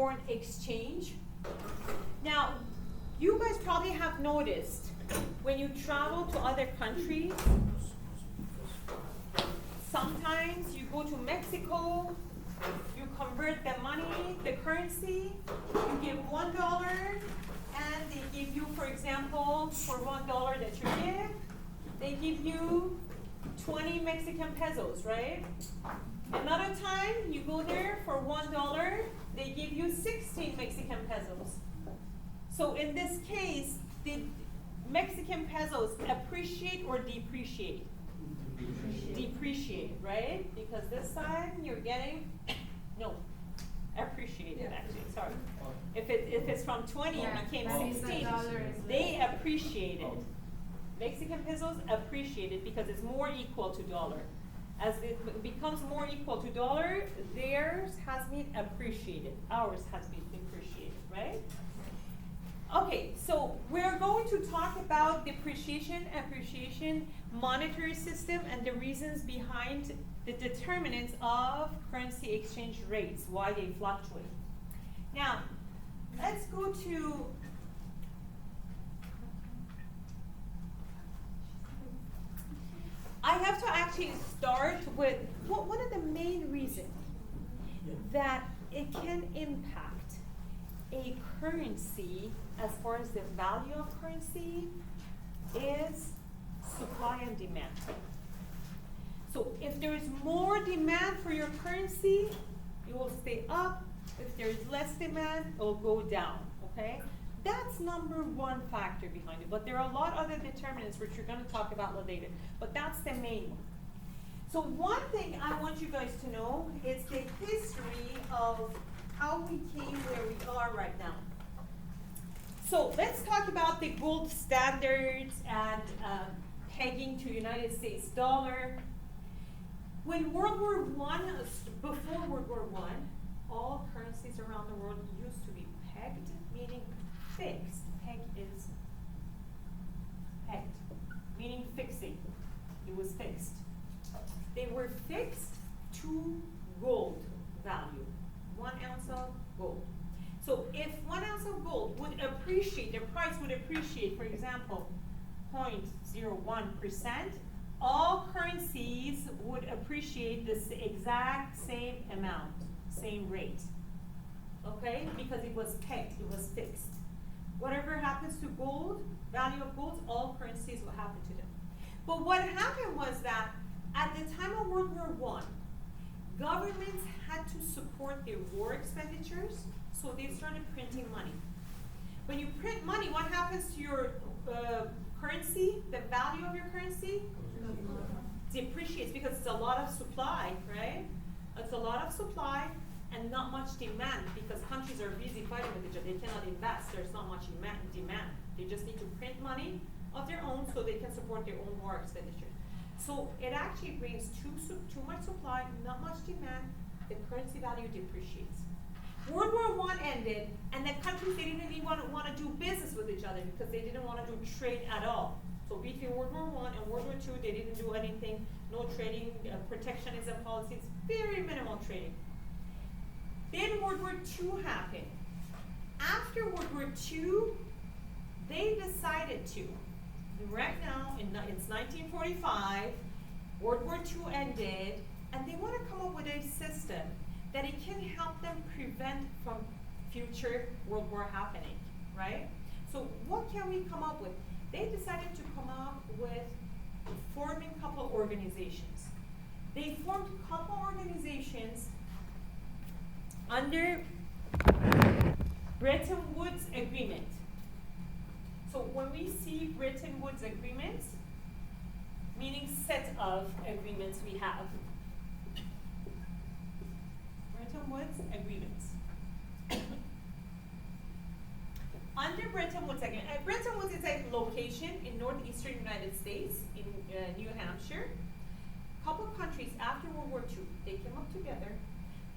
foreign exchange. Now, you guys probably have noticed when you travel to other countries, sometimes you go to Mexico, you convert the money, the currency, you give $1, and they give you, for example, for $1 that you give, they give you 20 Mexican pesos, right? Another time, you go there for $1, they give you 16 Mexican pesos. So in this case, did Mexican pesos appreciate or depreciate? Depreciate, right? Because this time you're getting, no, appreciated actually, sorry. If it's from 20, it became 16, they appreciated. Mexican pesos appreciated because it's more equal to dollar. As it becomes more equal to dollar, theirs has been appreciated. Ours has been depreciated, right? Okay, so we're going to talk about depreciation, appreciation, monetary system, and the reasons behind the determinants of currency exchange rates, why they fluctuate. Now, let's go to I have to actually start with one of the main reasons that it can impact a currency as far as the value of currency is supply and demand. So if there is more demand for your currency, it will stay up. If there is less demand, it will go down, okay? That's number one factor behind it, but there are a lot of other determinants which we're going to talk about later, but that's the main one. So one thing I want you guys to know is the history of how we came where we are right now. So let's talk about the gold standards and pegging to United States dollar. When World War I, before World War I, all currencies around the world used to be pegged, meaning fixed. Peg is pegged, meaning fixing. It was fixed. They were fixed to gold value, 1 ounce of gold. So if 1 ounce of gold would appreciate, the price would appreciate, for example, 0.01%, all currencies would appreciate this exact same amount, same rate. Okay? Because it was pegged, it was fixed. Whatever happens to gold, value of gold, all currencies will happen to them. But what happened was that at the time of World War I, governments had to support their war expenditures, so they started printing money. When you print money, what happens to your currency, the value of your currency? Depreciates because it's a lot of supply, right? It's a lot of supply and not much demand because countries are busy fighting with each other. They cannot invest. There's not much demand. They just need to print money of their own so they can support their own war expenditure. So it actually brings too much supply, not much demand. The currency value depreciates. World War I ended, and the countries, they didn't even want to do business with each other because they didn't want to do trade at all. So between World War I and World War II, they didn't do anything, no trading, protectionism policies, very minimal trading. Then World War II happened. After World War II, they decided to, right now, it's 1945, World War II ended, and they want to come up with a system that it can help them prevent from future World War happening, right? So what can we come up with? They decided to come up with forming a couple organizations. They formed a couple organizations under Bretton Woods Agreement. So when we see Bretton Woods agreements, meaning set of agreements we have. Bretton Woods agreements. Under Bretton Woods agreement, Bretton Woods is a location in northeastern United States, in New Hampshire. A couple of countries after World War II, they came up together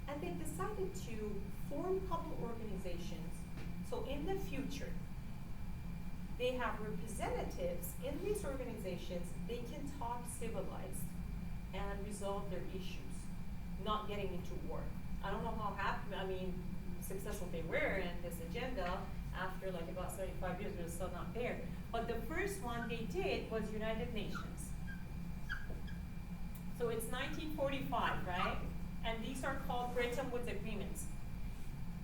and they decided to form a couple organizations. So in the future, they have representatives in these organizations. They can talk civilized and resolve their issues, not getting into war. I don't know how happened. I mean, successful they were in this agenda, after like about 75 years, they're still not there. But the first one they did was United Nations. So it's 1945, right? And these are called Bretton Woods Agreements.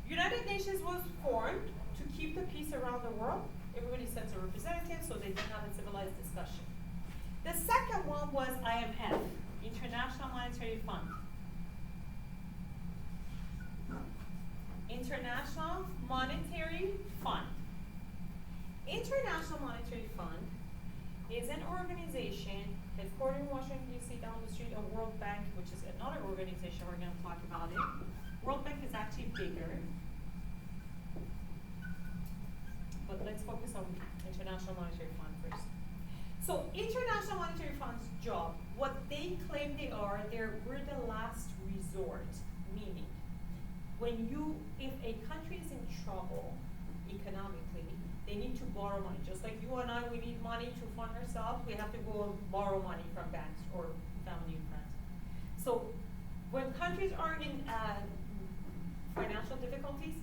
United Nations was formed to keep the peace around the world. Everybody sends a representative so they can have a civilized discussion. The second one was IMF, International Monetary Fund. International Monetary Fund. International Monetary Fund is an organization headquartered in Washington, D.C., down the street of World Bank, which is another organization we're going to talk about it. World Bank is actually bigger. But let's focus on International Monetary Fund first. So International Monetary Fund's job, what they claim they are, we're the last resort, meaning if a country is in trouble economically, they need to borrow money. Just like you and I, we need money to fund ourselves, we have to go and borrow money from banks or family and friends. So when countries are in financial difficulties,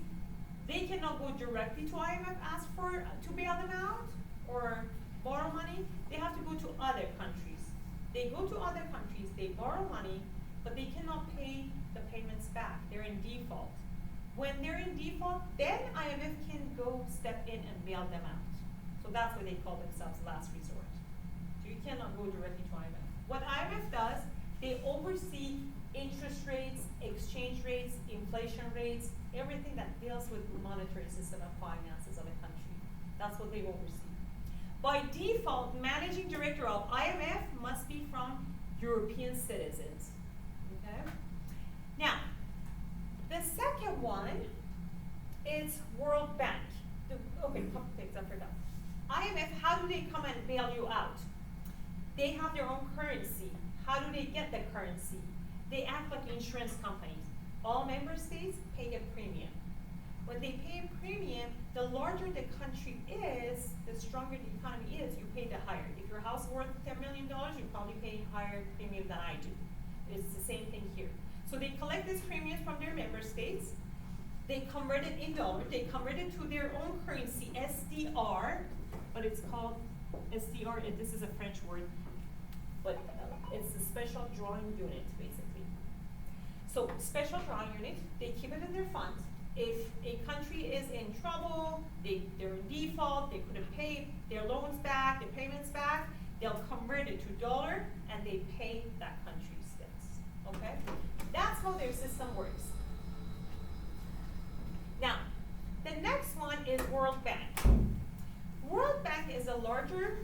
they cannot go directly to IMF, ask to bail them out or borrow money. They have to go to other countries. They go to other countries, they borrow money, but they cannot pay the payments back. They're in default. When they're in default, then IMF can go step in and bail them out. So that's why they call themselves last resort. So you cannot go directly to IMF. What IMF does, they oversee interest rates, exchange rates, inflation rates, everything that deals with the monetary system and finances of a country. That's what they oversee. By default, managing director of IMF must be from European citizens. Okay? Now, the second one is World Bank. Okay, couple things I forgot. IMF, how do they come and bail you out? They have their own currency. How do they get the currency? They act like insurance companies. All member states pay a premium. When they pay a premium, the larger the country is, the stronger the economy is, you pay the higher. If your house is worth $10 million, you probably pay higher premium than I do. It's the same thing here. So they collect these premiums from their member states. They convert it in dollars. They convert it to their own currency, SDR, but it's called SDR. This is a French word, but it's a special drawing unit, basically. So special drawing unit, they keep it in their funds. If a country is in trouble, they're in default, they couldn't pay their loans back, their payments back, they'll convert it to dollar and they pay that country's debts. Okay? That's how their system works. Now, the next one is World Bank. World Bank is a larger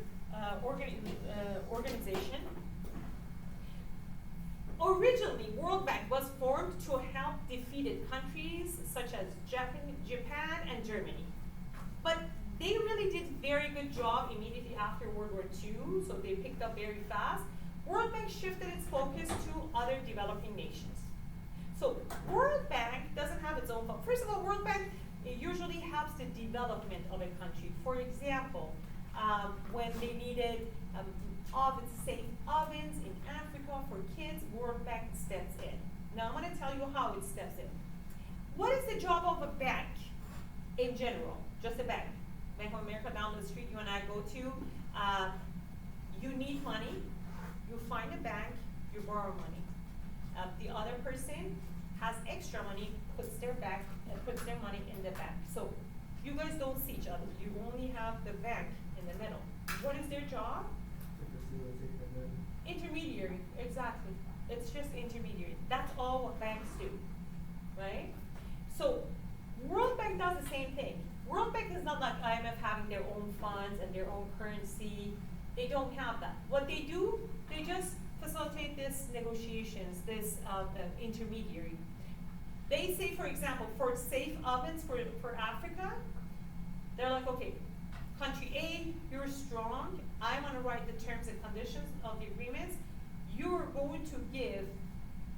organization. Originally, World Bank was formed to help defeated countries such as Japan and Germany. But they really did a very good job immediately after World War II, so they picked up very fast. World Bank shifted its focus to other developing nations. So World Bank doesn't have its own fund. First of all, World Bank usually helps the development of a country. For example, when they needed safe ovens in Africa for kids, World Bank steps in. Now I'm going to tell you how it steps in. What is the job of a bank in general? Just a bank. Bank of America down the street you and I go to. You need money. You find a bank. You borrow money. The other person has extra money, puts their money in the bank. So you guys don't see each other. You only have the bank in the middle. What is their job? Intermediary, exactly. It's just intermediary. That's all what banks do, right? So World Bank does the same thing. World Bank is not like IMF having their own funds and their own currency. They don't have that. What they do, they just facilitate this negotiations, this intermediary. They say, for example, for safe ovens for Africa, they're like, okay, country A, you're strong. I'm going to write the terms and conditions of the agreements. You're going to give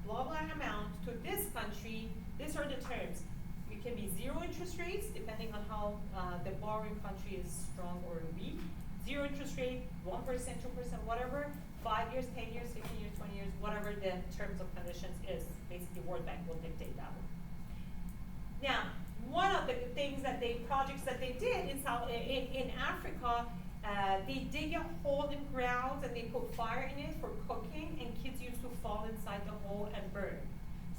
blah, blah amount to this country. These are the terms. It can be zero interest rates, depending on how the borrowing country is strong or weak. Zero interest rate, 1%, 2%, whatever. 5 years, 10 years, 15 years, 20 years, whatever the terms of conditions is. Basically, World Bank will dictate that one. Now, one of the projects that they did in Africa, they dig a hole in ground and they put fire in it for cooking, and kids used to fall inside the hole and burn.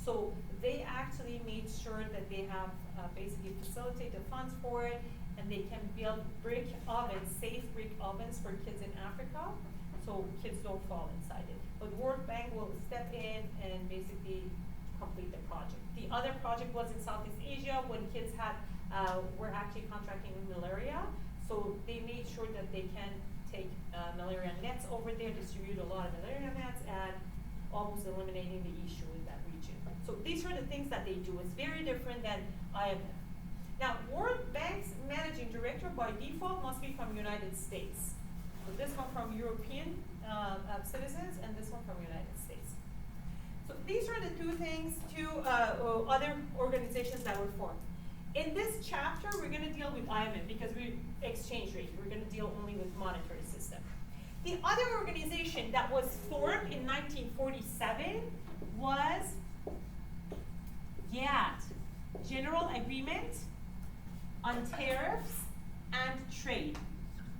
So they actually made sure that they have basically facilitate the funds for it, and they can build brick ovens, safe brick ovens for kids in Africa, so kids don't fall inside it. But World Bank will step in and basically complete the project. The other project was in Southeast Asia when kids were actually contracting with malaria. So they made sure that they can take malaria nets over there, distribute a lot of malaria nets, and almost eliminating the issue in that region. So these are the things that they do. It's very different than IMF. Now, World Bank's managing director by default must be from United States. So this one from European citizens, and this one from United States. So these are the two other organizations that were formed. In this chapter, we're going to deal with IMF because we exchange rate. We're going to deal only with monetary system. The other organization that was formed in 1947 was GATT, General Agreement on Tariffs and Trade.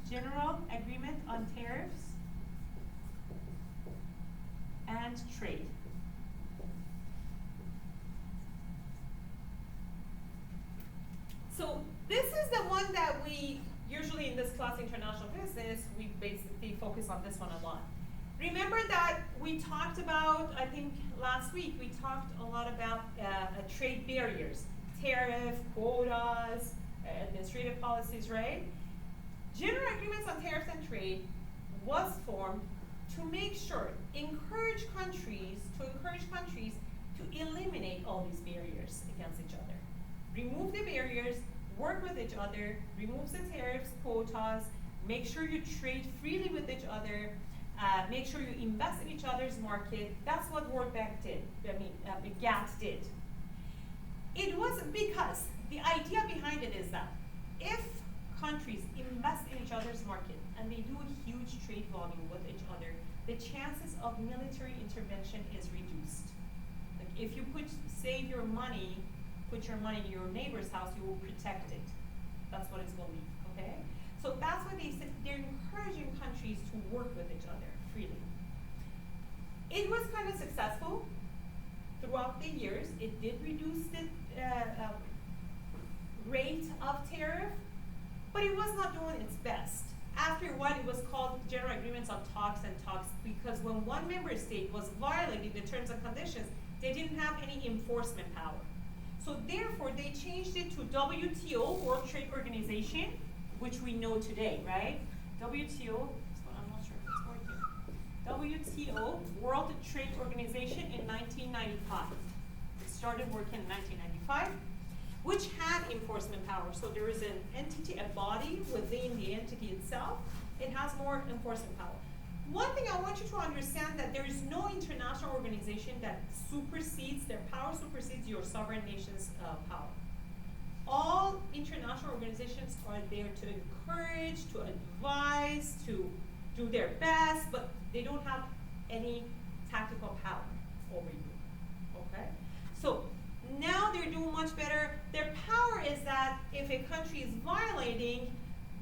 General Agreement on Tariffs and Trade. So this is the one that we usually in this class, international business, we basically focus on this one a lot. Remember that we talked about, I think last week, we talked a lot about trade barriers, tariff, quotas, administrative policies, right? General Agreements on Tariffs and Trade was formed to make sure, encourage countries to eliminate all these barriers against each other. Remove the barriers, work with each other, remove the tariffs, quotas, make sure you trade freely with each other, make sure you invest in each other's market. That's what World Bank did, GATT did. It was because the idea behind it is that if countries invest in each other's market and they do a huge trade volume with each other, the chances of military intervention is reduced. Like if you save your money, put your money in your neighbor's house, you will protect it. That's what it's believed, okay? So that's why they said they're encouraging countries to work with each other freely. It was kind of successful throughout the years. It did reduce the rate of tariff, but it was not doing its best. After a while, it was called General Agreements on Talks and Talks, because when one member state was violating the terms and conditions, they didn't have any enforcement power. So therefore, they changed it to WTO, World Trade Organization, which we know today, right? WTO, I'm not sure if it's working. WTO, World Trade Organization in 1995. It started working in 1995, which had enforcement power. So there is an entity, a body within the entity itself. It has more enforcement power. One thing I want you to understand that there is no international organization that their power supersedes your sovereign nation's power. All international organizations are there to encourage, to advise, to do their best, but they don't have any tactical power over you, okay? So now they're doing much better. Their power is that if a country is violating,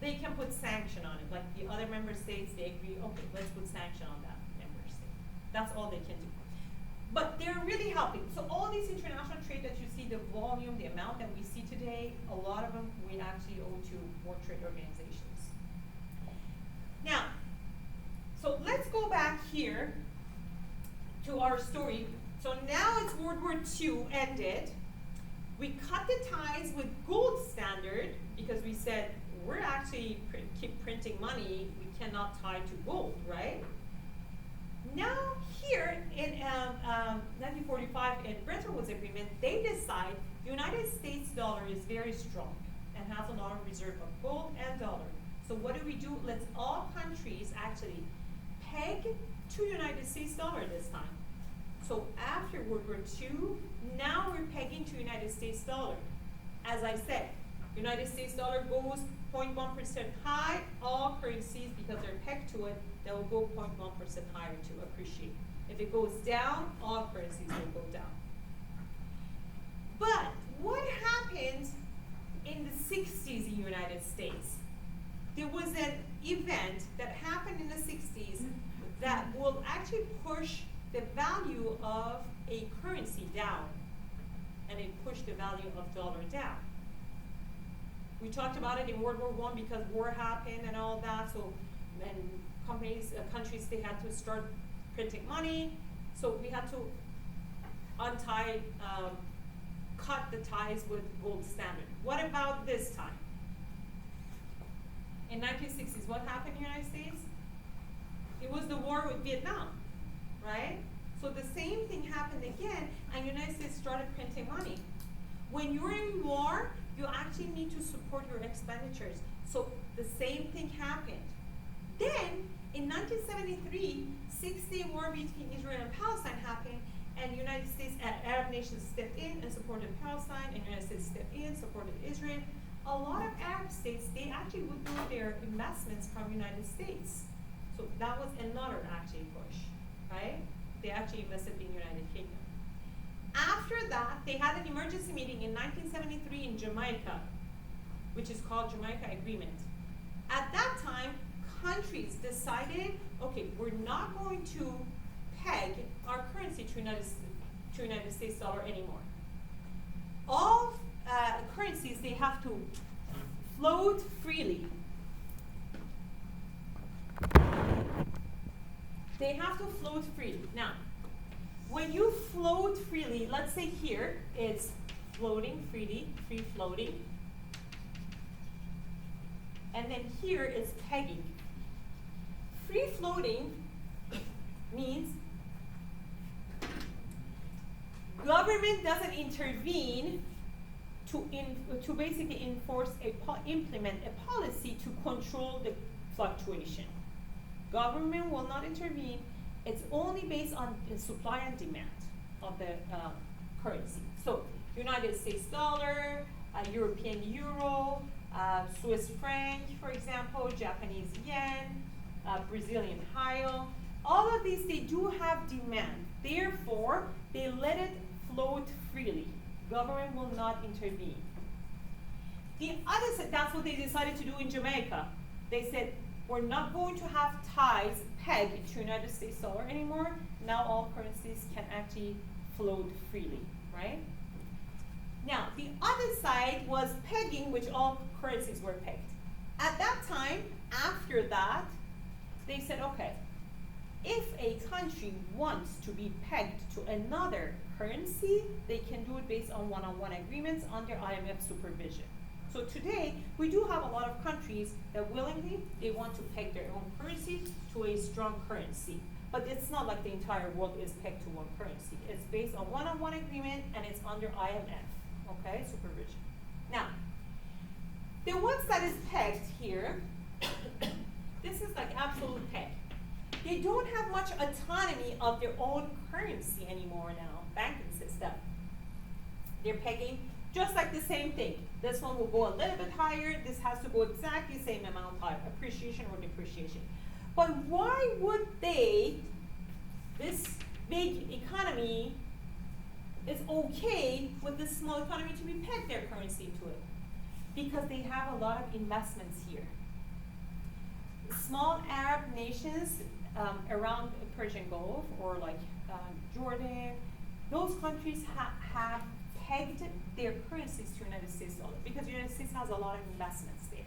they can put sanction on it. Like the other member states, they agree, okay, let's put sanction on that member state. That's all they can do. But they're really helping. So all these international trade that you see, the volume, the amount that we see today, a lot of them we actually owe to World Trade Organizations. Now, so let's go back here to our story. So now it's World War II ended. We cut the ties with gold standard because we said we're actually keep printing money. We cannot tie to gold, right? Now here in 1945 in Bretton Woods Agreement, they decide the United States dollar is very strong and has a lot of reserve of gold and dollar. So what do? Let's all countries actually peg to United States dollar this time. So after World War II, now we're pegging to United States dollar. As I said, United States dollar goes 0.1% high, all currencies, because they're pegged to it, they will go 0.1% higher to appreciate. If it goes down, all currencies will go down. But what happens of a currency down, and it pushed the value of dollar down. We talked about it in World War I because war happened and all that, so and companies, countries, they had to start printing money, so we had to untie, cut the ties with gold standard. What about this time? In 1960s, what happened in the United States? It was the war with Vietnam, right? So the same thing happened again, and the United States started printing money. When you're in war, you actually need to support your expenditures. So the same thing happened. Then, in 1973, Six-Day War between Israel and Palestine happened, and United States, Arab nations stepped in and supported Palestine, and United States stepped in, supported Israel. A lot of Arab states, they actually withdrew their investments from United States. So that was another actually push, right? They actually invested in United Kingdom. After that, they had an emergency meeting in 1973 in Jamaica, which is called Jamaica Agreement. At that time, countries decided, okay, we're not going to peg our currency to United States dollar anymore. All currencies, they have to float freely. They have to float freely. Now, when you float freely, let's say here it's floating freely, free floating. And then here is pegging. Free floating means government doesn't intervene to basically implement a policy to control the fluctuation. Government will not intervene. It's only based on the supply and demand of the currency. So United States dollar, European euro, Swiss franc, for example, Japanese yen, Brazilian real. All of these, they do have demand. Therefore, they let it float freely. Government will not intervene. The other side, that's what they decided to do in Jamaica. They said, we're not going to have ties pegged to United States dollar anymore. Now all currencies can actually float freely, right? Now, the other side was pegging, which all currencies were pegged. At that time, after that, they said, okay, if a country wants to be pegged to another currency, they can do it based on one-on-one agreements under IMF supervision. So today, we do have a lot of countries that willingly, they want to peg their own currency to a strong currency. But it's not like the entire world is pegged to one currency. It's based on one-on-one agreement, and it's under IMF, okay, supervision. Now, the ones that is pegged here, this is like absolute peg. They don't have much autonomy of their own currency anymore now, banking system. They're pegging just like the same thing. This one will go a little bit higher. This has to go exactly the same amount higher, appreciation or depreciation. But why would they, this big economy is okay with this small economy to be pegged their currency to it? Because they have a lot of investments here. Small Arab nations around the Persian Gulf or like Jordan, those countries have pegged their currencies to United States dollar because the United States has a lot of investments there.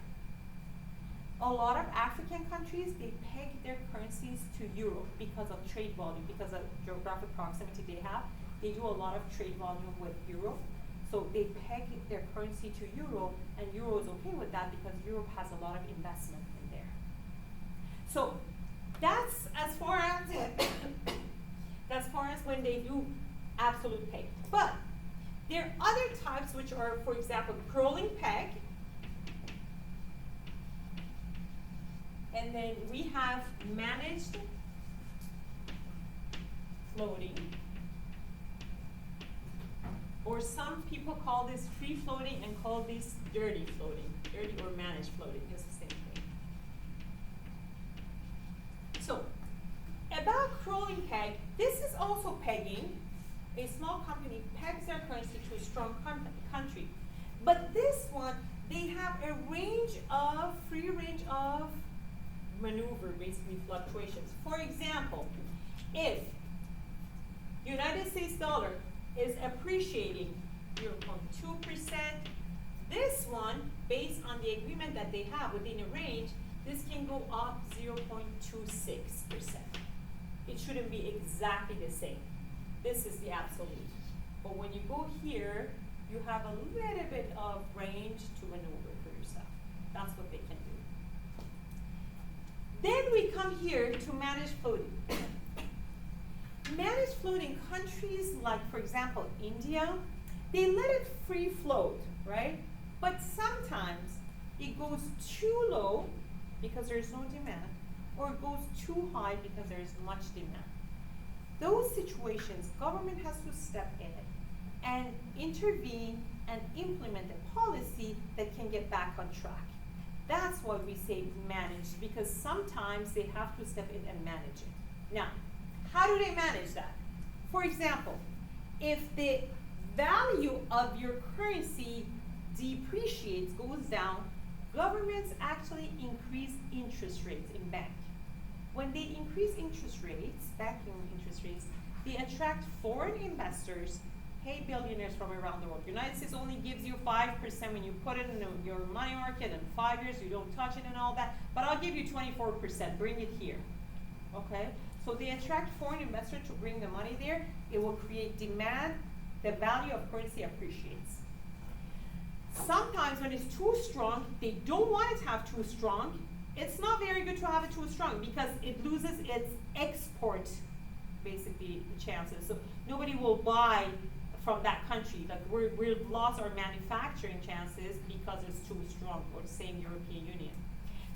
A lot of African countries, they peg their currencies to euro because of trade volume, because of geographic proximity they have. They do a lot of trade volume with euro. So they peg their currency to euro, and euro is okay with that because Europe has a lot of investment in there. So that's as far as when they do absolute peg. But there are other types which are, for example, crawling peg. And then we have managed floating. Or some people call this free floating and call this dirty floating. Dirty or managed floating is the same thing. So, about crawling peg, this is also pegging. A small company pegs their currency to a strong country. But this one, they have a free range of maneuver, basically fluctuations. For example, if United States dollar is appreciating 0.2%. This one, based on the agreement that they have within a range, this can go up 0.26%. It shouldn't be exactly the same. This is the absolute. But when you go here, you have a little bit of range to maneuver for yourself. That's what they can do. Then we come here to manage floating. Manage floating countries like, for example, India, they let it free float, right? But sometimes it goes too low because there's no demand, or it goes too high because there is much demand. Those situations, government has to step in and intervene and implement a policy that can get back on track. That's why we say manage, because sometimes they have to step in and manage it. Now, how do they manage that? For example, if the value of your currency depreciates, goes down, governments actually increase interest rates in bank. When they increase interest rates, banking interest rates, they attract foreign investors, hey, billionaires from around the world. United States only gives you 5% when you put it in your money market, and 5 years you don't touch it and all that, but I'll give you 24%, bring it here, okay? So they attract foreign investors to bring the money there. It will create demand. The value of currency appreciates. Sometimes when it's too strong, they don't want it to have too strong. It's not very good to have it too strong because it loses its export, basically, chances. So nobody will buy from that country. Like we've lost our manufacturing chances because it's too strong, or the same European Union.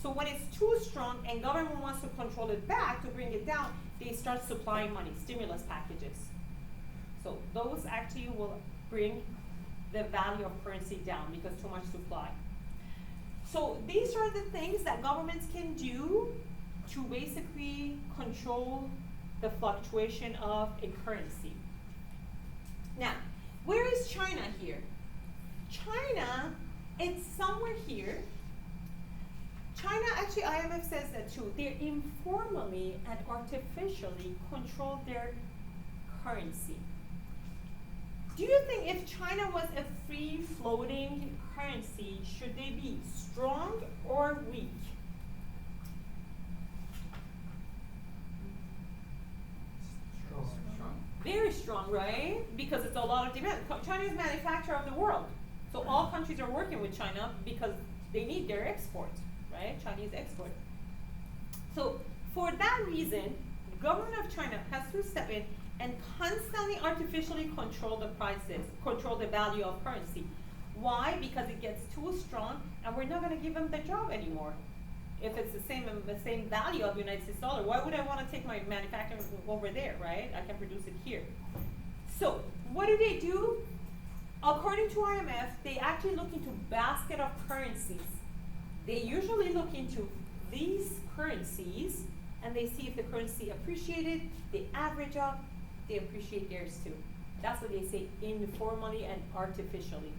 So when it's too strong and government wants to control it back to bring it down, they start supplying money, stimulus packages. So those actually will bring the value of currency down because too much supply. So these are the things that governments can do to basically control the fluctuation of a currency. Now, where is China here? China, it's somewhere here. China, actually IMF says that too. They informally and artificially control their currency. Do you think if China was a free-floating currency, should they be strong or weak? Strong. Very strong, right? Because it's a lot of demand. China is manufacturer of the world. So all countries are working with China because they need their export, right? Chinese export. So for that reason, the government of China has to step in and constantly artificially control the prices, control the value of currency. Why? Because it gets too strong and we're not gonna give them the job anymore. If it's the same value of United States dollar, why would I wanna take my manufacturing over there, right? I can produce it here. So what do? According to IMF, they actually look into basket of currencies. They usually look into these currencies and they see if the currency appreciated, they average up, they appreciate theirs too. That's what they say informally and artificially.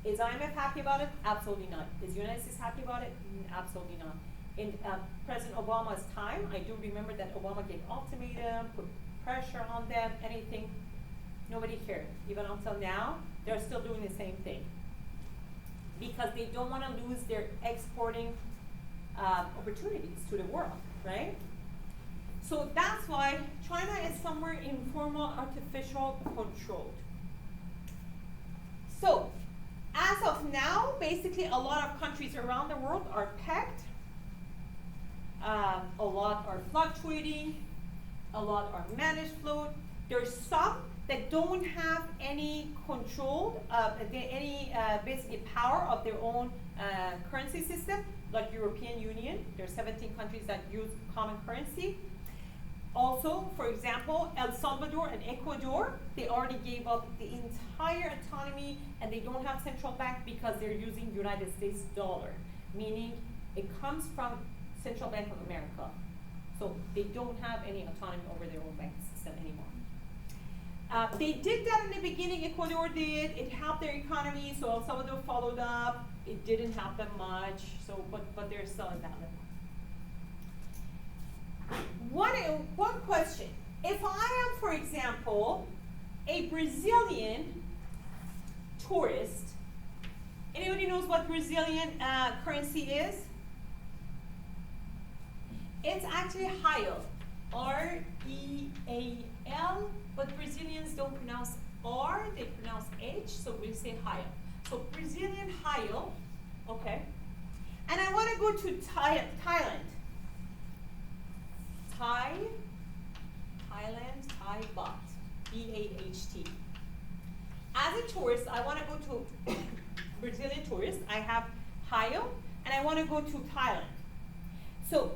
Is IMF happy about it? Absolutely not. Is the United States happy about it? Absolutely not. In President Obama's time, I do remember that Obama gave ultimatum, put pressure on them, anything. Nobody cared. Even until now, they're still doing the same thing. Because they don't want to lose their exporting opportunities to the world, right? So that's why China is somewhere informal, artificial, controlled. So, as of now, basically a lot of countries around the world are pegged. A lot are fluctuating. A lot are managed float. There's some that don't have any control, basically power of their own currency system, like European Union. There are 17 countries that use common currency. Also, for example, El Salvador and Ecuador, they already gave up the entire autonomy and they don't have central bank because they're using United States dollar, meaning it comes from Central Bank of America. So they don't have any autonomy over their own banking system anymore. They did that in the beginning, Ecuador did, it helped their economy, so El Salvador followed up. It didn't help them much, so but they're still at that level. One question, If I am, for example, a Brazilian tourist, anybody knows what Brazilian currency is? It's actually real, R-E-A-L, but Brazilians don't pronounce R, they pronounce H, so we say real. So Brazilian real, okay? And I want to go to Thailand. Thailand, Thai baht, B-A-H-T. As a tourist, I want to go to Brazilian tourist. I have real, and I want to go to Thailand. So,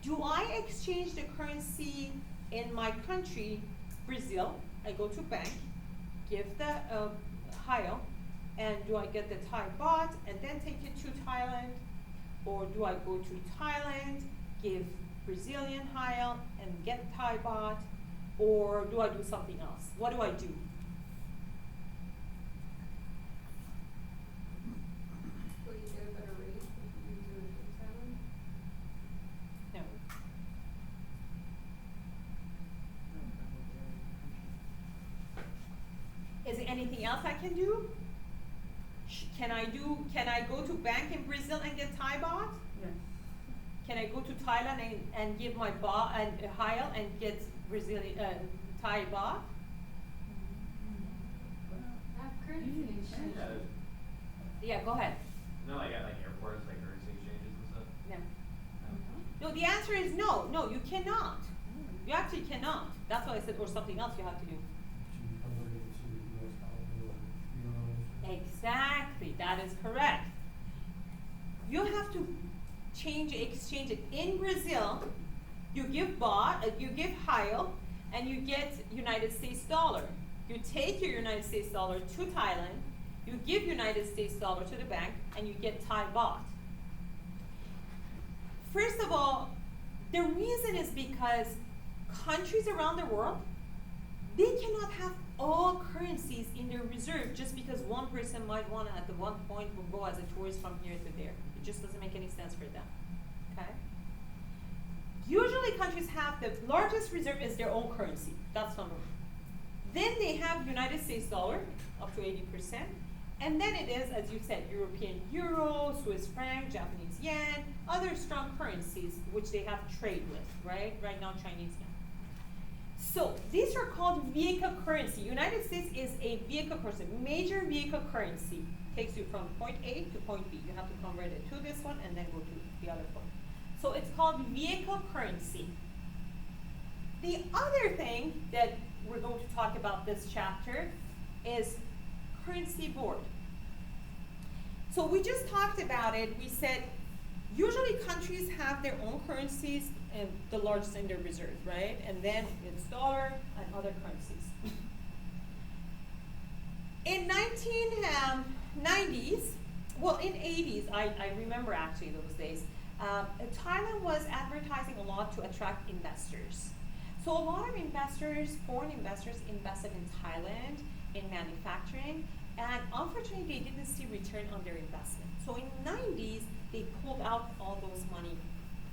do I exchange the currency in my country, Brazil? I go to bank, give the real, and do I get the Thai baht and then take it to Thailand? Or do I go to Thailand, give Brazilian real and get Thai baht? Or do I do something else? What do I do? Will you get a better rate if you do it in Thailand? No. Is there anything else I can do? Can I go to bank in Brazil and get Thai baht? Yes. Can I go to Thailand and give my baht and real and get Brazilian Thai baht? Have currency exchange. Yeah, go ahead. No, like at airports, like currency exchanges and stuff. No. No, the answer is no. No, you cannot. You actually cannot. That's why I said, or something else you have to do. Exactly, that is correct. You have to exchange it in Brazil. You give baht, you give real, and you get United States dollar. You take your United States dollar to Thailand. You give United States dollar to the bank, and you get Thai baht. First of all, the reason is because countries around the world, they cannot have all currencies in their reserve just because one person might want to at the one point will go as a tourist from here to there. It just doesn't make any sense for them. Okay? Usually countries have the largest reserve is their own currency. That's number one. Then they have United States dollar up to 80%. And then it is, as you said, European euro, Swiss franc, Japanese yen, other strong currencies which they have trade with, right? Right now, Chinese yen. So these are called vehicle currency. United States is a vehicle currency, major vehicle currency. Takes you from point A to point B. You have to convert it to this one and then go to the other point. So it's called vehicle currency. The other thing that we're going to talk about this chapter is currency board. So we just talked about it. We said usually countries have their own currencies and the largest in their reserve, right? And then it's dollar and other currencies. In 1990s, well, in 80s, I remember actually those days, Thailand was advertising a lot to attract investors. So a lot of investors, foreign investors, invested in Thailand in manufacturing, and unfortunately they didn't see return on their investment. So in 90s, they pulled out all those money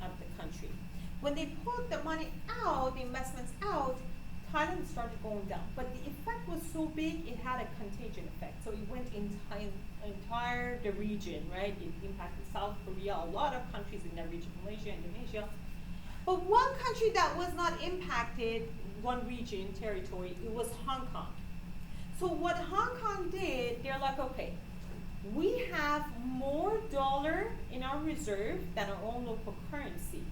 out of the country. When they pulled the money out, the investments out, Thailand started going down. But the effect was so big, it had a contagion effect. So it went entire the region, right? It impacted South Korea, a lot of countries in that region, Malaysia, Indonesia. But one country that was not impacted, one region, territory, it was Hong Kong. So what Hong Kong did, they're like, okay, we have more dollar in our reserve than our own local currency.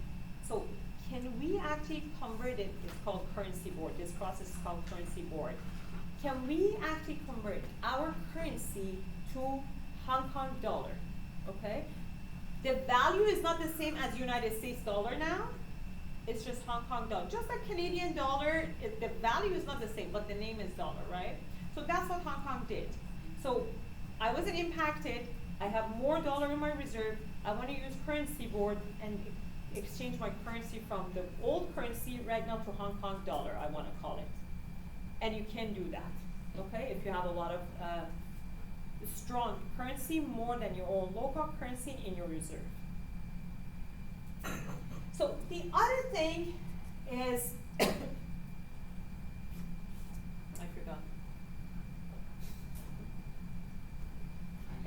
So can we actually convert it? It's called currency board. This process is called currency board. Can we actually convert our currency to Hong Kong dollar? Okay? The value is not the same as United States dollar now. It's just Hong Kong dollar. Just like Canadian dollar, the value is not the same, but the name is dollar, right? So that's what Hong Kong did. So I wasn't impacted. I have more dollar in my reserve. I want to use currency board and exchange my currency from the old currency right now to Hong Kong dollar, I want to call it. And you can do that, okay? If you have a lot of strong currency, more than your own local currency in your reserve. So the other thing is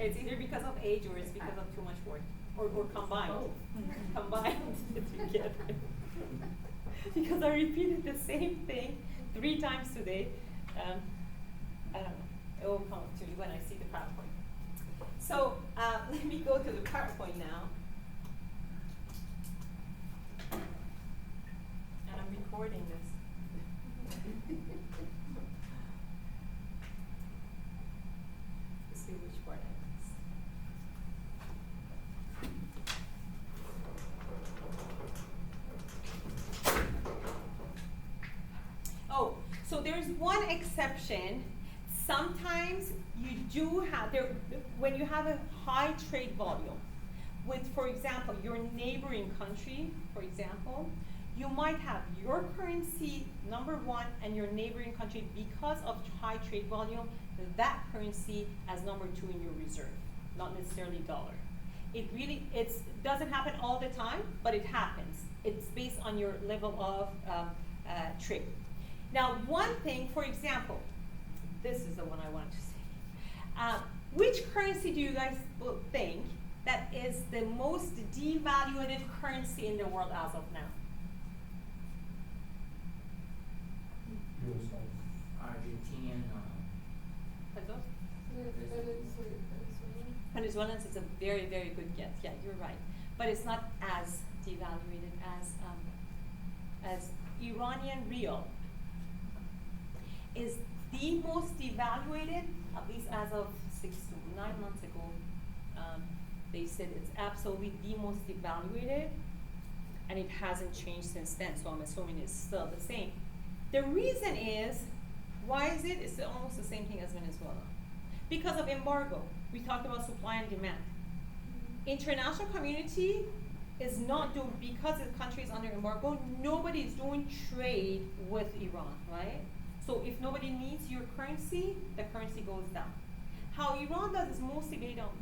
It's either because of age or it's because of too much work, or combined. Combined together. Because I repeated the same thing 3 times today. I don't know. It will come to me when I see the PowerPoint. So let me go to the PowerPoint now. And I'm recording this. Let's see which part I missed. Oh, so there's one exception. Sometimes you do have when you have a high trade volume with, for example, your neighboring country, for example, you might have your currency number 1 and your neighboring country, because of high trade volume, that currency as number 2 in your reserve, not necessarily dollar. It doesn't happen all the time, but it happens. It's based on your level of trade. Now, one thing, for example, this is the one I wanted to say. Which currency do you guys think that is the most devalued currency in the world as of now? Argentinian, Pesos? Venezuela. Venezuelans is a very, very good guess. Yeah, you're right. But it's not as devalued as Iranian real is the most devalued, at least as of 6 to 9 months ago. They said it's absolutely the most devalued, and it hasn't changed since then, so I'm assuming it's still the same. The reason is, why is it? It's almost the same thing as Venezuela. Because of embargo. We talked about supply and demand. International community is not doing, because the country is under embargo, nobody is doing trade with Iran, right? So if nobody needs your currency, the currency goes down. How Iran does is mostly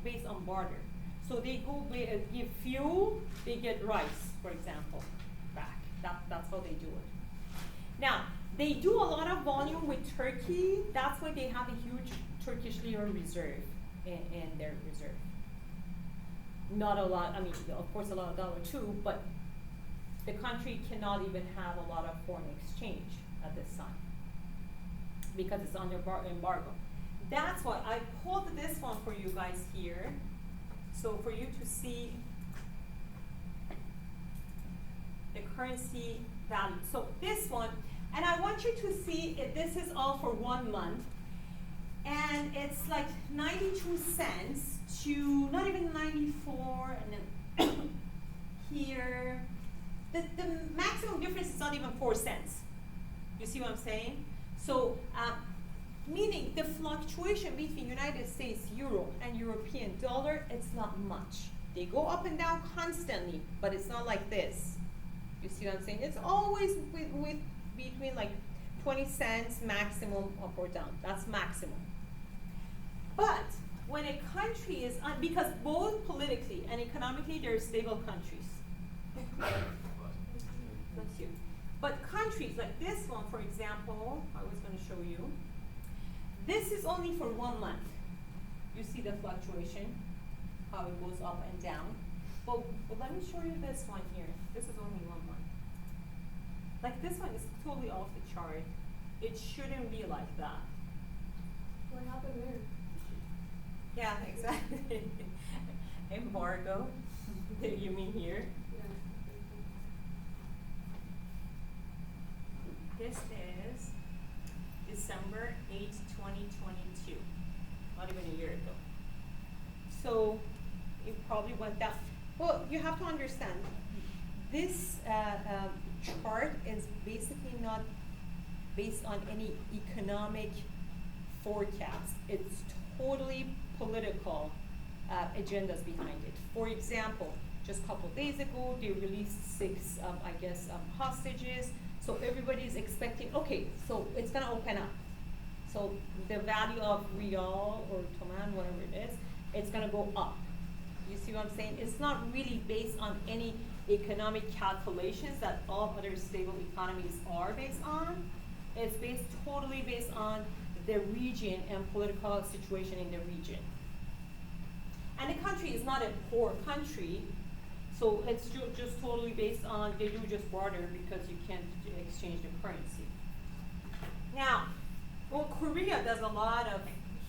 based on barter. So they go give fuel, they get rice, for example, back. That's how they do it. Now, they do a lot of volume with Turkey. That's why they have a huge Turkish lira reserve in their reserve. Not a lot, I mean, of course a lot of dollar too, but the country cannot even have a lot of foreign exchange at this time because it's under embargo. That's why I pulled this one for you guys here. So for you to see the currency value. So this one, and I want you to see if this is all for 1 month. And it's like 92 cents to not even 94, and then here, the maximum difference is not even 4 cents. You see what I'm saying? So, meaning the fluctuation between United States euro and European dollar, it's not much. They go up and down constantly, but it's not like this. You see what I'm saying? It's always with between like 20 cents maximum up or down. That's maximum. But when a country is, because both politically and economically they're stable countries. That's you. But countries like this one, for example, I was going to show you. This is only for 1 month. You see the fluctuation, how it goes up and down. But let me show you this one here. This is only 1 month. Like this one is totally off the chart. It shouldn't be like that. What happened there? Yeah, exactly. Embargo. You mean here? Yeah. This is December 8, 2022. Not even a year ago. So it probably went down. Well, you have to understand, this chart is basically not based on any economic forecast. It's totally political agendas behind it. For example, just a couple of days ago, they released 6, hostages. So everybody is expecting, okay, so it's gonna open up. So the value of real or toman, whatever it is, it's gonna go up. You see what I'm saying? It's not really based on any economic calculations that all other stable economies are based on. It's totally based on the region and political situation in the region. And the country is not a poor country, so it's just totally based on, they do just barter because you can't exchange the currency. Now, well, Korea does a lot of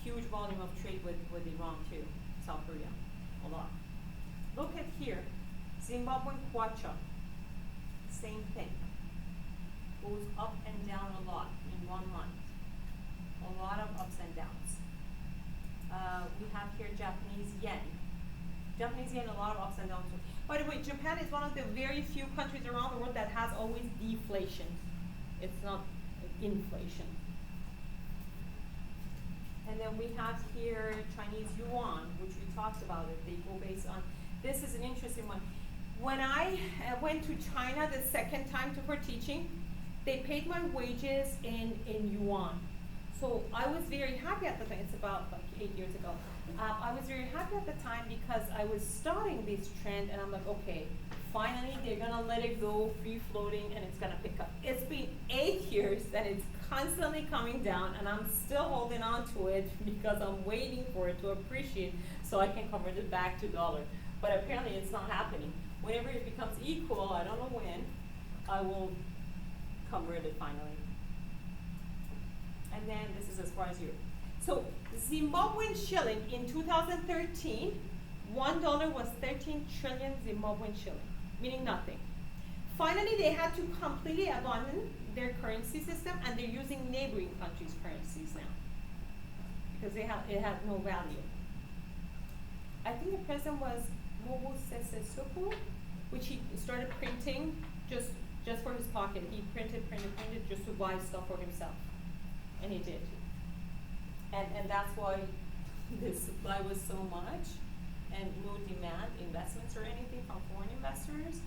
huge volume of trade with Iran too, South Korea, a lot. Look at here, Zimbabwean kwacha, same thing. Goes up and down a lot in 1 month. A lot of ups and downs. We have here Japanese yen. Japanese yen, a lot of ups and downs. By the way, Japan is one of the very few countries around the world that has always deflation. It's not inflation. And then we have here Chinese yuan, which we talked about it. They go based on, this is an interesting one. When I went to China the second time for teaching, they paid my wages in yuan. So I was very happy at the time, it's about like 8 years ago. I was very happy at the time because I was starting this trend and I'm like, okay, finally they're gonna let it go free floating and it's gonna pick up. It's been 8 years and it's constantly coming down and I'm still holding on to it because I'm waiting for it to appreciate so I can convert it back to dollar. But apparently it's not happening. Whenever it becomes equal, I don't know when, I will convert it finally. And then this is as far as Europe. So Zimbabwean shilling in 2013, $1 was 13 trillion Zimbabwean shilling, meaning nothing. Finally, they had to completely abandon their currency system and they're using neighboring countries' currencies now because it had no value. I think the president was Mobu Sese Seko, which he started printing just for his pocket. He printed just to buy stuff for himself. And he did. And that's why the supply was so much and no demand investments or anything from foreign investors,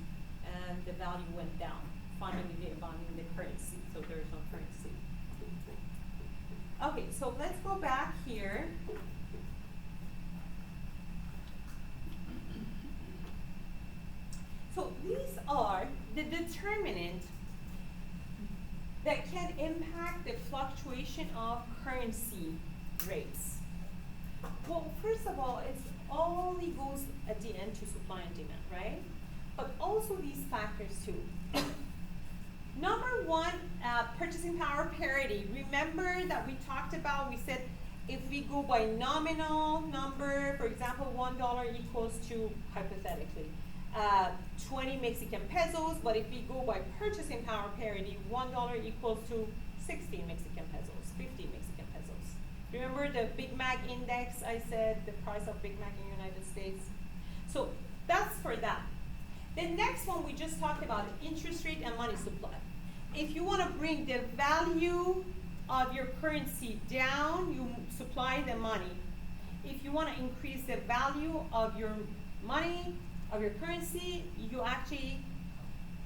and the value went down. Finally, they abandoned the currency, so there's no currency. Okay, so let's go back here. So these are the determinant that can impact the fluctuation of currency rates. Well, first of all, it only goes at the end to supply and demand, right? But also these factors too. Number one, purchasing power parity. Remember that we talked about, we said if we go by nominal number, for example, $1 equals to, hypothetically, 20 Mexican pesos, but if we go by purchasing power parity, $1 equals to 60 Mexican pesos, 50 Mexican pesos. Remember the Big Mac index, I said the price of Big Mac in the United States? So that's for that. The next one we just talked about, interest rate and money supply. If you want to bring the value of your currency down, you supply the money. If you want to increase the value of your money, of your currency, you actually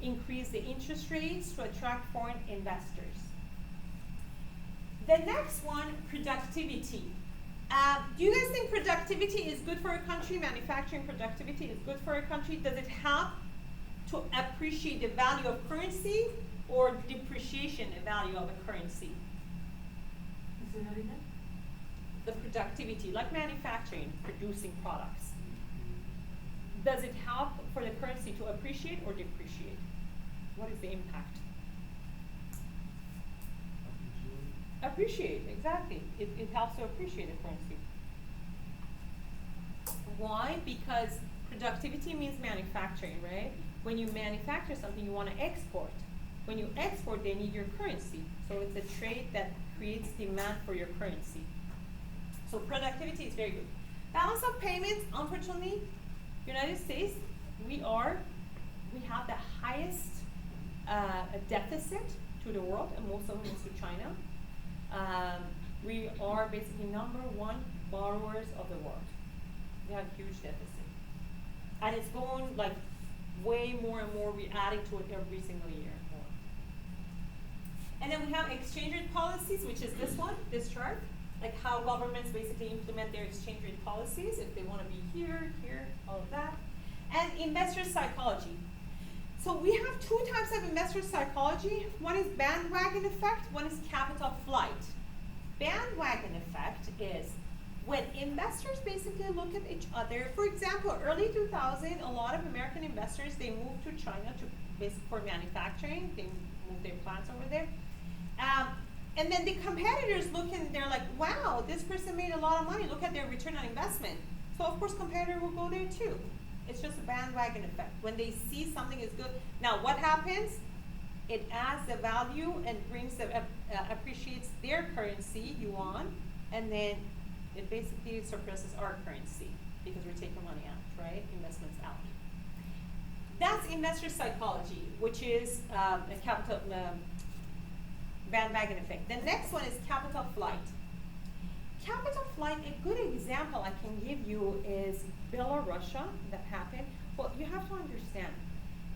increase the interest rates to attract foreign investors. The next one, productivity. Do you guys think productivity is good for a country? Manufacturing productivity is good for a country? Does it help to appreciate the value of currency or depreciation the value of a currency? The productivity, like manufacturing, producing products. Does it help for the currency to appreciate or depreciate? What is the impact? Appreciate, exactly. It helps to appreciate the currency. Why? Because productivity means manufacturing, right? When you manufacture something, you want to export. When you export, they need your currency. So it's a trade that creates demand for your currency. So productivity is very good. Balance of payments, unfortunately, United States, we have the highest deficit to the world, and most of them is to China. We are basically number one borrowers of the world. We have a huge deficit. And it's going like way more and more, we're adding to it every single year more. And then we have exchange rate policies, which is this one, this chart. Like how governments basically implement their exchange rate policies, if they want to be here, all of that. And investor psychology. So we have two types of investor psychology. One is bandwagon effect, one is capital flight. Bandwagon effect is when investors basically look at each other, for example, early 2000, a lot of American investors, they moved to China for manufacturing. They moved their plants over there. And then the competitors look and they're like, wow, this person made a lot of money. Look at their return on investment. So of course, competitor will go there too. It's just a bandwagon effect. When they see something is good. Now, what happens? It adds the value and brings appreciates their currency, yuan, and then it basically suppresses our currency because we're taking money out, right? Investments out. That's investor psychology, which is a capital bandwagon effect. The next one is capital flight. Capital flight, a good example I can give you is Belarus that happened. Well, you have to understand,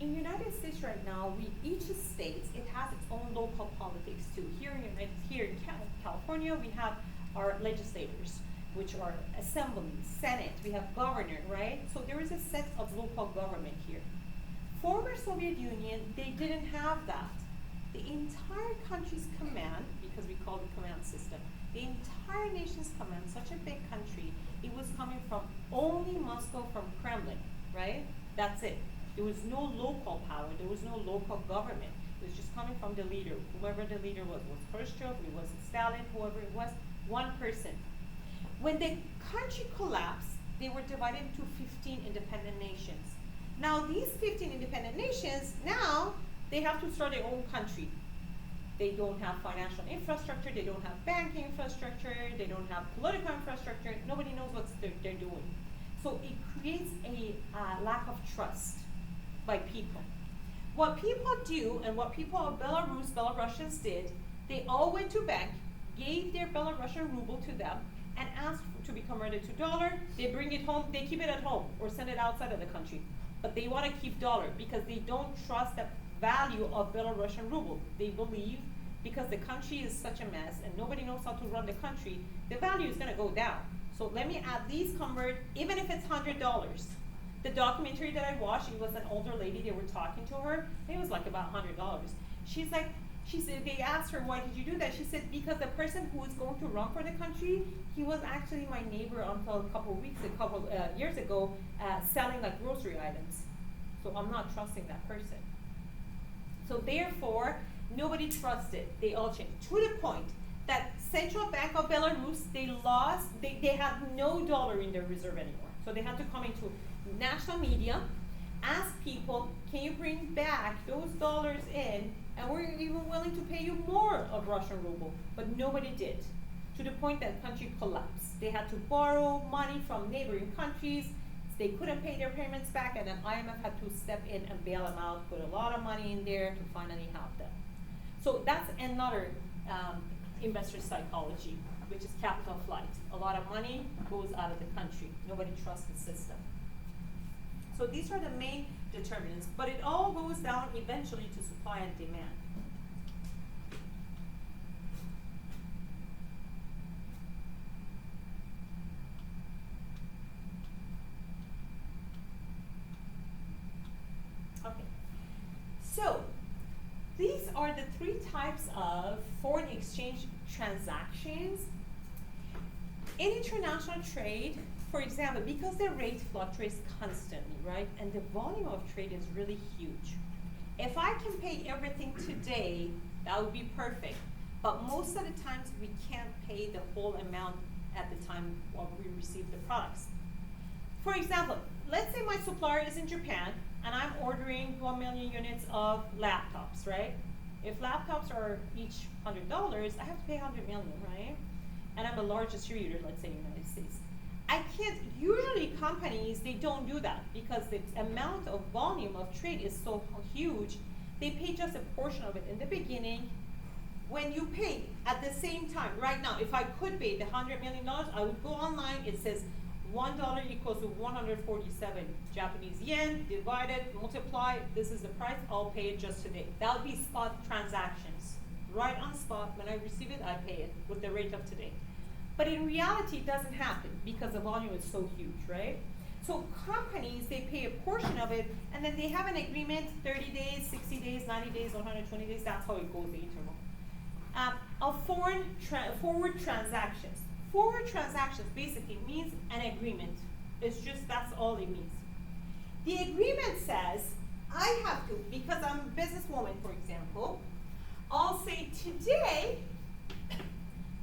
in the United States right now, each state, it has its own local politics too. Here in California, we have our legislators, which are assembly, senate, we have governor, right? So there is a set of local government here. Former Soviet Union, they didn't have that. The entire country's command, because we call it command system, the entire nation's command, such a big country, it was coming from only Moscow, from Kremlin, right? That's it. There was no local power, there was no local government. It was just coming from the leader, whoever the leader was Khrushchev, it was Stalin, whoever it was, one person. When the country collapsed, they were divided into 15 independent nations. Now these 15 independent nations, now they have to start their own country. They don't have financial infrastructure, they don't have banking infrastructure, they don't have political infrastructure, nobody knows what they're doing. So it creates a lack of trust by people. What people do, and what people of Belarusians did, they all went to bank, gave their Belarusian ruble to them, and asked to be converted to dollar. They bring it home, they keep it at home, or send it outside of the country. But they want to keep dollar because they don't trust the value of Belarusian ruble. They believe because the country is such a mess and nobody knows how to run the country, the value is going to go down. So let me at least convert, even if it's $100. The documentary that I watched, it was an older lady, they were talking to her, it was like about $100. She's like, she said, they asked her, why did you do that? She said, because the person who was going to run for the country, he was actually my neighbor until a couple years ago, selling like grocery items. So I'm not trusting that person. So therefore, nobody trusted. They all changed. To the point that Central Bank of Belarus, they had no dollar in their reserve anymore. So they had to come into national media, ask people, can you bring back those dollars in, and we're even willing to pay you more of Russian ruble. But nobody did. To the point that the country collapsed. They had to borrow money from neighboring countries. They couldn't pay their payments back, and then IMF had to step in and bail them out, put a lot of money in there to finally help them. So that's another investor psychology, which is capital flight. A lot of money goes out of the country. Nobody trusts the system. So these are the main determinants, but it all goes down eventually to supply and demand. Okay, so these are the three types of foreign exchange transactions. In international trade, for example, because the rate fluctuates constantly, right, and the volume of trade is really huge. If I can pay everything today, that would be perfect. But most of the times we can't pay the whole amount at the time when we receive the products. For example, let's say my supplier is in Japan and I'm ordering 1 million units of laptops, right? If laptops are each $100, I have to pay 100 million, right? And I'm a large distributor, let's say in the United States. I can't, usually companies, they don't do that because the amount of volume of trade is so huge, they pay just a portion of it in the beginning. When you pay at the same time, right now, if I could pay the $100 million, I would go online, it says $1 equals to 147 Japanese yen, divided, multiply, this is the price, I'll pay it just today. That would be spot transactions. Right on spot, when I receive it, I pay it with the rate of today. But in reality, it doesn't happen because the volume is so huge, right? So companies, they pay a portion of it, and then they have an agreement, 30 days, 60 days, 90 days, 120 days, that's how it goes, the interval. Of forward transactions. forward transactions basically means an agreement. It's just, that's all it means. The agreement says, I have to, because I'm a businesswoman, for example, I'll say today,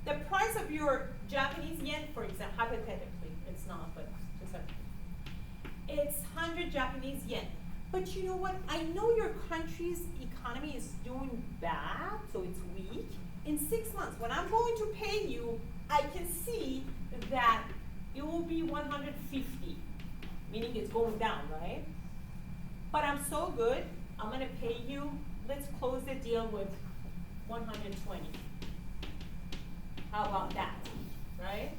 the price of your Japanese yen, for example, hypothetically, it's not, but just like, it's 100 Japanese yen. But you know what? I know your country's economy is doing bad, so it's weak. In 6 months, when I'm going to pay you, I can see that it will be 150, meaning it's going down, right? But I'm so good, I'm gonna pay you, let's close the deal with 120. How about that, right?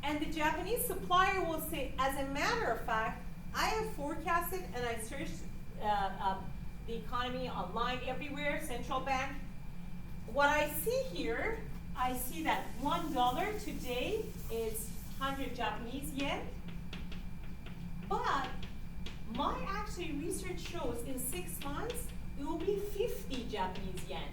And the Japanese supplier will say, as a matter of fact, I have forecasted and I searched the economy online everywhere, central bank. What I see here, I see that $1 today is 100 Japanese yen, but my actually research shows in 6 months, it will be 50 Japanese yen,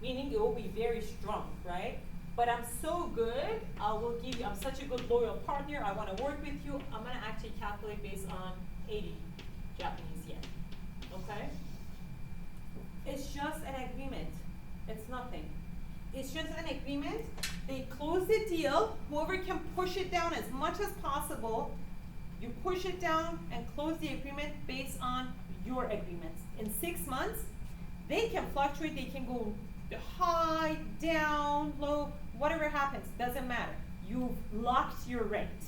meaning it will be very strong, right? But I'm so good, I will give you, I'm such a good loyal partner, I wanna work with you, I'm gonna actually calculate based on 80 Japanese yen, okay? It's just an agreement, it's nothing. It's just an agreement, they close the deal, whoever can push it down as much as possible, you push it down and close the agreement based on your agreements. In 6 months, they can fluctuate, they can go high, down, low, whatever happens, doesn't matter. You've locked your rate.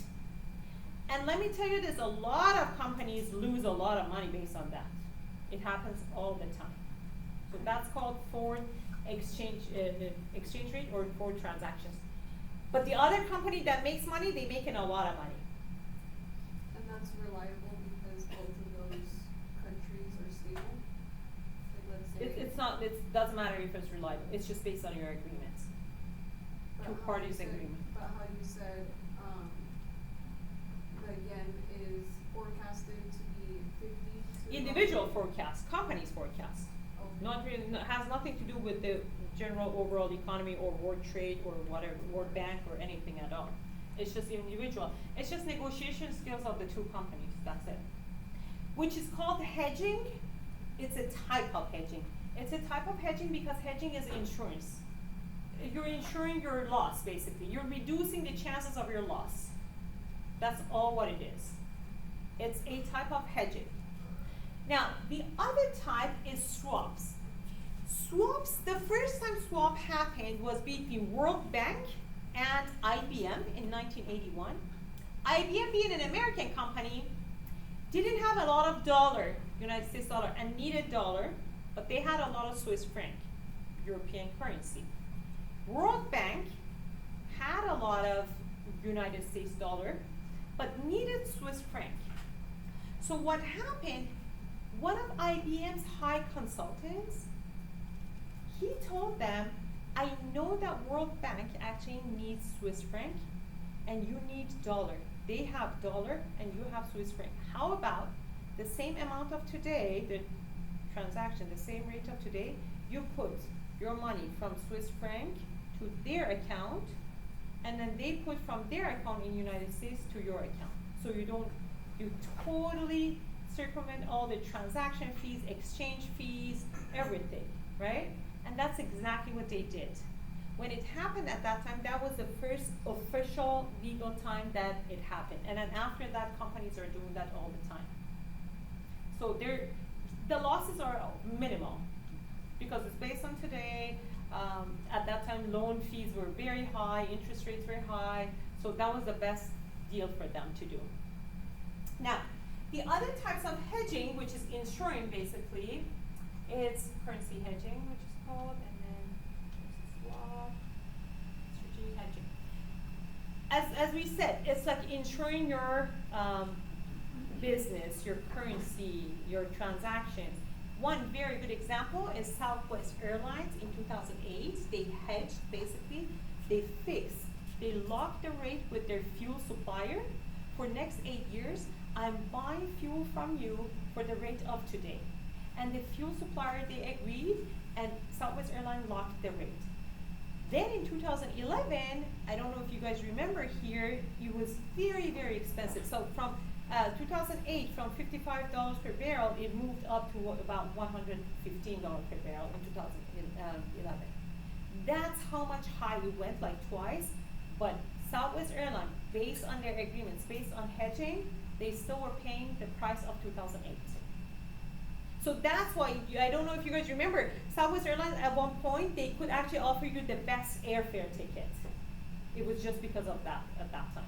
And let me tell you this, a lot of companies lose a lot of money based on that. It happens all the time. So that's called forward exchange rate or forward transactions. But the other company that makes money, they making a lot of money. And that's reliable because both of those countries are stable? Like let's say. It's not, it doesn't matter if it's reliable, it's just based on your agreements. but Two how you parties said- agreement. But how you said, the yen is forecasted to be 50 to. Individual forecast, companies forecast. Okay. Not really, has nothing to do with the general overall economy or world trade or whatever, World Bank or anything at all. It's just individual. It's just negotiation skills of the two companies, that's it. Which is called hedging. It's a type of hedging. It's a type of hedging because hedging is insurance. You're insuring your loss, basically. You're reducing the chances of your loss. That's all what it is. It's a type of hedging. Now, the other type is swaps. Swaps, the first time swap happened was between World Bank and IBM in 1981. IBM, being an American company, didn't have a lot of dollar, United States dollar, and needed dollar, but they had a lot of Swiss franc, European currency. World Bank had a lot of United States dollar, but needed Swiss franc. So what happened, one of IBM's high consultants, he told them, I know that World Bank actually needs Swiss franc and you need dollar. They have dollar and you have Swiss franc. How about the same amount of today, the transaction, the same rate of today, you put your money from Swiss franc to their account, and then they put from their account in United States to your account. So you totally circumvent all the transaction fees, exchange fees, everything, right? And that's exactly what they did. When it happened at that time, that was the first official legal time that it happened. And then after that, companies are doing that all the time. So the losses are minimal because it's based on today. At that time, loan fees were very high, interest rates were high, so that was the best deal for them to do. Now, the other types of hedging, which is insuring basically, it's currency hedging, which is called, and then there's swap, strategic hedging. As we said, it's like insuring your business, your currency, your transactions. One very good example is Southwest Airlines in 2008. They hedged, basically, they fixed, they locked the rate with their fuel supplier. For next 8 years, I'm buying fuel from you for the rate of today. And the fuel supplier, they agreed, and Southwest Airlines locked the rate. Then in 2011, I don't know if you guys remember here, it was very, very expensive. So from 2008, from $55 per barrel, it moved up to about $115 per barrel in 2011. That's how much high it went, like twice. But Southwest Airlines, based on their agreements, based on hedging, they still were paying the price of 2008. So that's why, I don't know if you guys remember, Southwest Airlines at one point, they could actually offer you the best airfare ticket. It was just because of that at that time.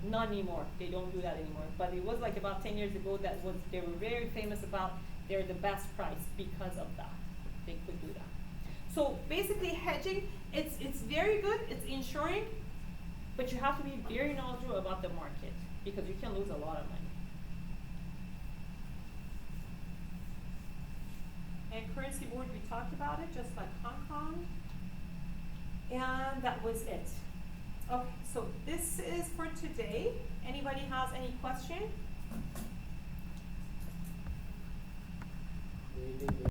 Not anymore, they don't do that anymore. But it was like about 10 years ago they were very famous about they're the best price because of that. They could do that. So basically hedging, it's very good, it's insuring, but you have to be very knowledgeable about the market because you can lose a lot of money. And currency board, we talked about it, just like Hong Kong. And that was it. Okay, so this is for today. Anybody has any question?